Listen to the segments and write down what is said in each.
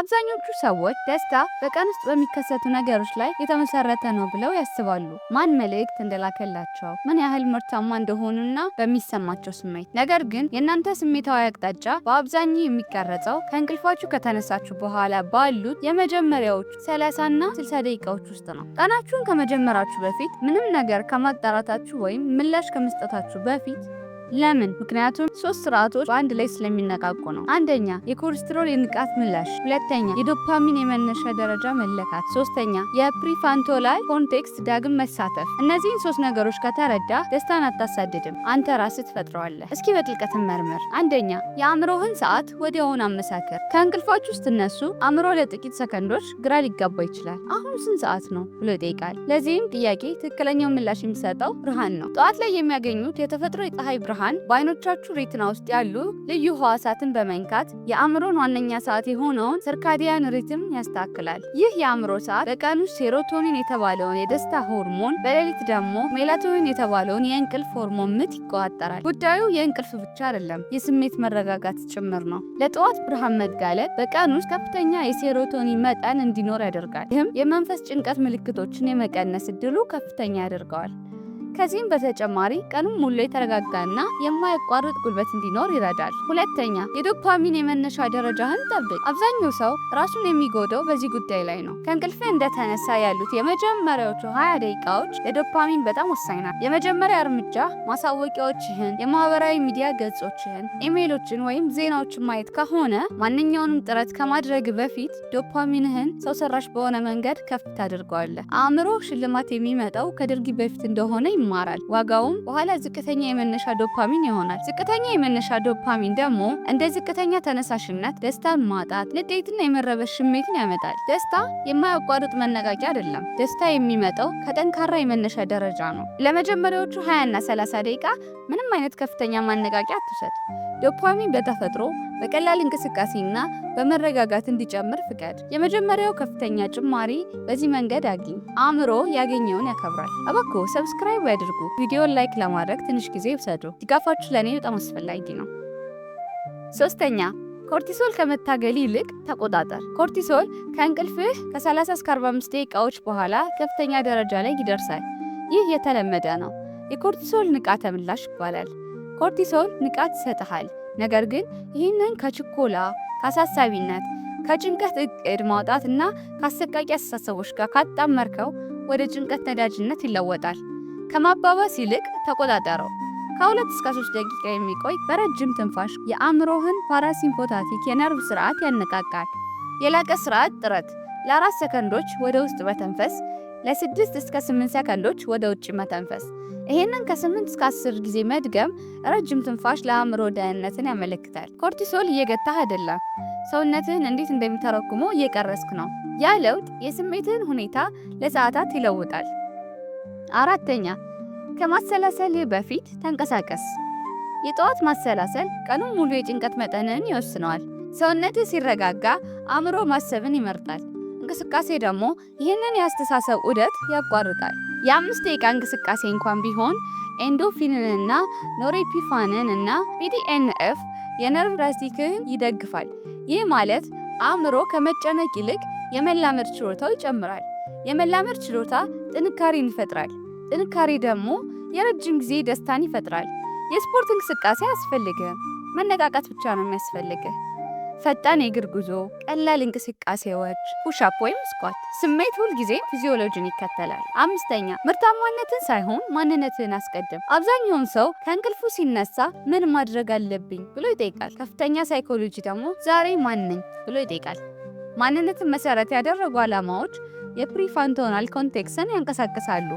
አብዛኞቹ ሰዎች ደስታ በቀን ውስጥ በሚከሰቱ ነገሮች ላይ የተመሰረተ ነው ብለው ያስባሉ። ማን መልእክት እንደላከላቸው፣ ምን ያህል ምርታማ እንደሆኑና በሚሰማቸው ስሜት። ነገር ግን የእናንተ ስሜታዊ አቅጣጫ በአብዛኛው የሚቀረጸው ከእንቅልፋችሁ ከተነሳችሁ በኋላ ባሉት የመጀመሪያዎቹ 30 እና 60 ደቂቃዎች ውስጥ ነው። ቀናችሁን ከመጀመራችሁ በፊት ምንም ነገር ከማጣራታችሁ ወይም ምላሽ ከመስጠታችሁ በፊት ለምን? ምክንያቱም 3 ስርዓቶች በአንድ ላይ ስለሚነቃቁ ነው። አንደኛ፣ የኮሌስትሮል የንቃት ምላሽ። ሁለተኛ፣ የዶፓሚን የመነሻ ደረጃ መለካት። ሶስተኛ፣ የፕሪፍሮንታል ኮርቴክስ ዳግም መሳተፍ። እነዚህን 3 ነገሮች ከተረዳ ደስታን አታሳድድም፣ አንተ ራስህ ትፈጥረዋለህ። እስኪ በጥልቀት መርምር። አንደኛ፣ የአእምሮህን ሰዓት ወዲያውኑ አመሳከር። ከእንቅልፋችሁ ስትነሱ አእምሮ ለጥቂት ሰከንዶች ግራ ሊጋባ ይችላል። አሁን ስንት ሰዓት ነው ብሎ ይጠይቃል። ለዚህም ጥያቄ ትክክለኛው ምላሽ የሚሰጠው ብርሃን ነው። ጠዋት ላይ የሚያገኙት የተፈጥሮ የፀሐይ ብርሃን በአይኖቻችሁ ሬቲና ውስጥ ያሉ ልዩ ህዋሳትን በመንካት የአእምሮን ዋነኛ ሰዓት የሆነውን ሰርካዲያን ሪትም ያስተካክላል። ይህ የአእምሮ ሰዓት በቀን ውስጥ ሴሮቶኒን የተባለውን የደስታ ሆርሞን፣ በሌሊት ደግሞ ሜላቶኒን የተባለውን የእንቅልፍ ሆርሞን ምት ይቆጣጠራል። ጉዳዩ የእንቅልፍ ብቻ አይደለም፣ የስሜት መረጋጋት ጭምር ነው። ለጠዋት ብርሃን መጋለጥ በቀን ውስጥ ከፍተኛ የሴሮቶኒን መጠን እንዲኖር ያደርጋል። ይህም የመንፈስ ጭንቀት ምልክቶችን የመቀነስ እድሉ ከፍተኛ ያደርገዋል። ከዚህም በተጨማሪ ቀኑን ሙሉ የተረጋጋና የማያቋርጥ ጉልበት እንዲኖር ይረዳል። ሁለተኛ፣ የዶፓሚን የመነሻ ደረጃህን ጠብቅ። አብዛኛው ሰው ራሱን የሚጎዳው በዚህ ጉዳይ ላይ ነው። ከእንቅልፍ እንደተነሳ ያሉት የመጀመሪያዎቹ 20 ደቂቃዎች ለዶፓሚን በጣም ወሳኝ ናቸው። የመጀመሪያ እርምጃ ማሳወቂያዎችህን፣ የማህበራዊ ሚዲያ ገጾችህን፣ ኢሜይሎችን ወይም ዜናዎችን ማየት ከሆነ ማንኛውንም ጥረት ከማድረግ በፊት ዶፓሚንህን ሰው ሰራሽ በሆነ መንገድ ከፍ ታደርገዋለህ። አእምሮ ሽልማት የሚመጣው ከድርጊት በፊት እንደሆነ ይማራል። ዋጋውም በኋላ ዝቅተኛ የመነሻ ዶፓሚን ይሆናል። ዝቅተኛ የመነሻ ዶፓሚን ደግሞ እንደ ዝቅተኛ ተነሳሽነት፣ ደስታን ማጣት፣ ንዴትና የመረበሽ ስሜትን ያመጣል። ደስታ የማያቋርጥ መነቃቂያ አይደለም። ደስታ የሚመጣው ከጠንካራ የመነሻ ደረጃ ነው። ለመጀመሪያዎቹ 20 እና 30 ደቂቃ ምንም አይነት ከፍተኛ ማነቃቂያ አትውሰድ። ዶፓሚን በተፈጥሮ በቀላል እንቅስቃሴና በመረጋጋት እንዲጨምር ፍቀድ። የመጀመሪያው ከፍተኛ ጭማሪ በዚህ መንገድ አግኝ። አእምሮ ያገኘውን ያከብራል። እባክዎ ሰብስክራይብ ያድርጉ። ቪዲዮን ላይክ ለማድረግ ትንሽ ጊዜ ይውሰዱ። ድጋፋችሁ ለእኔ በጣም አስፈላጊ ነው። ሶስተኛ፣ ኮርቲሶል ከመታገል ይልቅ ተቆጣጠር። ኮርቲሶል ከእንቅልፍህ ከ30 እስከ 45 ደቂቃዎች በኋላ ከፍተኛ ደረጃ ላይ ይደርሳል። ይህ የተለመደ ነው። የኮርቲሶል ንቃተ ምላሽ ይባላል። ኮርቲሶል ንቃት ይሰጥሃል። ነገር ግን ይህንን ከችኮላ፣ ከአሳሳቢነት፣ ከጭንቀት እቅድ ማውጣት እና ከአሰቃቂ አስተሳሰቦች ጋር ካጣመርከው ወደ ጭንቀት ነዳጅነት ይለወጣል። ከማባባስ ይልቅ ተቆጣጠረው። ከ2 እስከ 3 ደቂቃ የሚቆይ በረጅም ትንፋሽ የአእምሮህን ፓራሲምፓቲክ የነርቭ ስርዓት ያነቃቃል። የላቀ ስርዓት ጥረት ለ4 ሰከንዶች ወደ ውስጥ መተንፈስ፣ ለ6 እስከ 8 ሰከንዶች ወደ ውጭ መተንፈስ። ይሄንን ከ8 እስከ 10 ጊዜ መድገም ረጅም ትንፋሽ ለአእምሮ ደህንነትን ያመለክታል። ኮርቲሶል እየገታህ አይደለም፣ ሰውነትህን እንዴት እንደሚተረጉመው እየቀረስክ ነው። ያ ለውጥ የስሜትህን ሁኔታ ለሰዓታት ይለውጣል። አራተኛ፣ ከማሰላሰል በፊት ተንቀሳቀስ። የጠዋት ማሰላሰል ቀኑን ሙሉ የጭንቀት መጠንን ይወስነዋል። ሰውነትህ ሲረጋጋ አእምሮ ማሰብን ይመርጣል። እንቅስቃሴ ደግሞ ይህንን የአስተሳሰብ ዑደት ያቋርጣል። የ5 ደቂቃ እንቅስቃሴ እንኳን ቢሆን ኤንዶርፊንንና ኖሬፒፋንን ፒዲኤንኤፍ የነርቭ ራሲክህን ይደግፋል። ይህ ማለት አእምሮ ከመጨነቅ ይልቅ የመላመድ ችሎታው ይጨምራል። የመላመድ ችሎታ ጥንካሬን ይፈጥራል። ጥንካሬ ደግሞ የረጅም ጊዜ ደስታን ይፈጥራል። የስፖርት እንቅስቃሴ አያስፈልግህም፣ መነቃቃት ብቻ ነው የሚያስፈልግህ። ፈጣን የእግር ጉዞ፣ ቀላል እንቅስቃሴዎች፣ ፑሽአፕ ወይም ስኳት። ስሜት ሁልጊዜ ፊዚዮሎጂን ይከተላል። 5ኛ፣ ምርታማነትን ሳይሆን ማንነትን አስቀድም። አብዛኛውን ሰው ከእንቅልፉ ሲነሳ ምን ማድረግ አለብኝ ብሎ ይጠይቃል። ከፍተኛ ሳይኮሎጂ ደግሞ ዛሬ ማን ነኝ ብሎ ይጠይቃል። ማንነትን መሰረት ያደረጉ ዓላማዎች የፕሪፍሮንታል ኮርቴክስን ያንቀሳቅሳሉ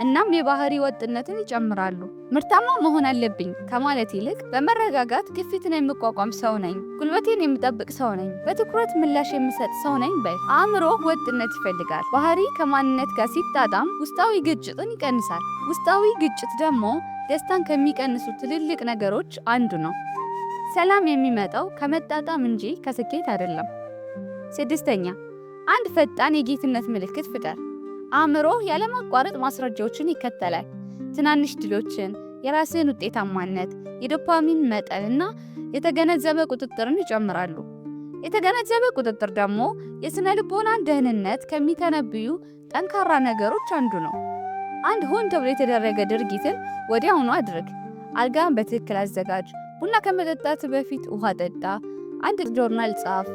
እናም የባህሪ ወጥነትን ይጨምራሉ። ምርታማ መሆን አለብኝ ከማለት ይልቅ በመረጋጋት ግፊትን የምቋቋም ሰው ነኝ፣ ጉልበቴን የምጠብቅ ሰው ነኝ፣ በትኩረት ምላሽ የምሰጥ ሰው ነኝ በል። አእምሮ ወጥነት ይፈልጋል። ባህሪ ከማንነት ጋር ሲጣጣም ውስጣዊ ግጭትን ይቀንሳል። ውስጣዊ ግጭት ደግሞ ደስታን ከሚቀንሱ ትልልቅ ነገሮች አንዱ ነው። ሰላም የሚመጣው ከመጣጣም እንጂ ከስኬት አይደለም። 6ኛ፣ አንድ ፈጣን የጌትነት ምልክት ፍጠር። አእምሮ ያለማቋረጥ ማስረጃዎችን ይከተላል። ትናንሽ ድሎችን፣ የራስን ውጤታማነት፣ የዶፓሚን መጠንና የተገነዘበ ቁጥጥርን ይጨምራሉ። የተገነዘበ ቁጥጥር ደግሞ የስነ ልቦናን ደህንነት ከሚተነብዩ ጠንካራ ነገሮች አንዱ ነው። አንድ ሆን ተብሎ የተደረገ ድርጊትን ወዲያውኑ አድርግ። አልጋን በትክክል አዘጋጅ። ቡና ከመጠጣት በፊት ውሃ ጠጣ። አንድ ጆርናል ጻፍ።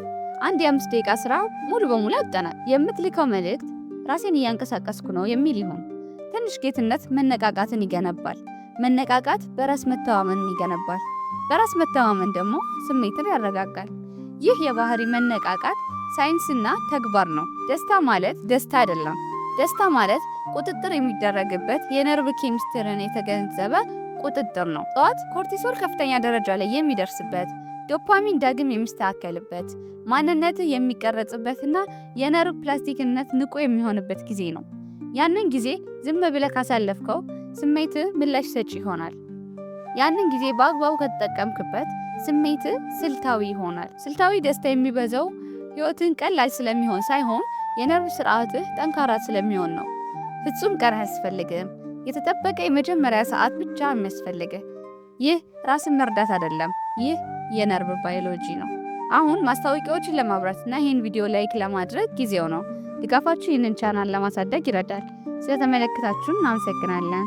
አንድ የ5 ደቂቃ ስራ ሙሉ በሙሉ አጠና። የምትልከው መልእክት ራሴን እያንቀሳቀስኩ ነው የሚል ይሁን። ትንሽ ጌትነት መነቃቃትን ይገነባል። መነቃቃት በራስ መተማመንን ይገነባል። በራስ መተማመን ደግሞ ስሜትን ያረጋጋል። ይህ የባህሪ መነቃቃት ሳይንስና ተግባር ነው። ደስታ ማለት ደስታ አይደለም። ደስታ ማለት ቁጥጥር የሚደረግበት የነርቭ ኬሚስትሪን የተገነዘበ ቁጥጥር ነው። ጠዋት ኮርቲሶል ከፍተኛ ደረጃ ላይ የሚደርስበት፣ ዶፓሚን ዳግም የሚስተካከልበት፣ ማንነት የሚቀረጽበትና የነርቭ ፕላስቲክነት ንቁ የሚሆንበት ጊዜ ነው። ያንን ጊዜ ዝም ብለህ ካሳለፍከው ስሜት ምላሽ ሰጪ ይሆናል። ያንን ጊዜ በአግባቡ ከተጠቀምክበት ስሜት ስልታዊ ይሆናል። ስልታዊ ደስታ የሚበዛው ህይወትን ቀላል ስለሚሆን ሳይሆን የነርቭ ስርዓትህ ጠንካራ ስለሚሆን ነው። ፍጹም ቀን አያስፈልግም። የተጠበቀ የመጀመሪያ ሰዓት ብቻ የሚያስፈልግህ። ይህ ራስን መርዳት አይደለም። ይህ የነርቭ ባዮሎጂ ነው። አሁን ማስታወቂያዎችን ለማብራትና ይህን ቪዲዮ ላይክ ለማድረግ ጊዜው ነው። ድጋፋችሁ ይህንን ቻናል ለማሳደግ ይረዳል። ስለተመለከታችሁን እናመሰግናለን።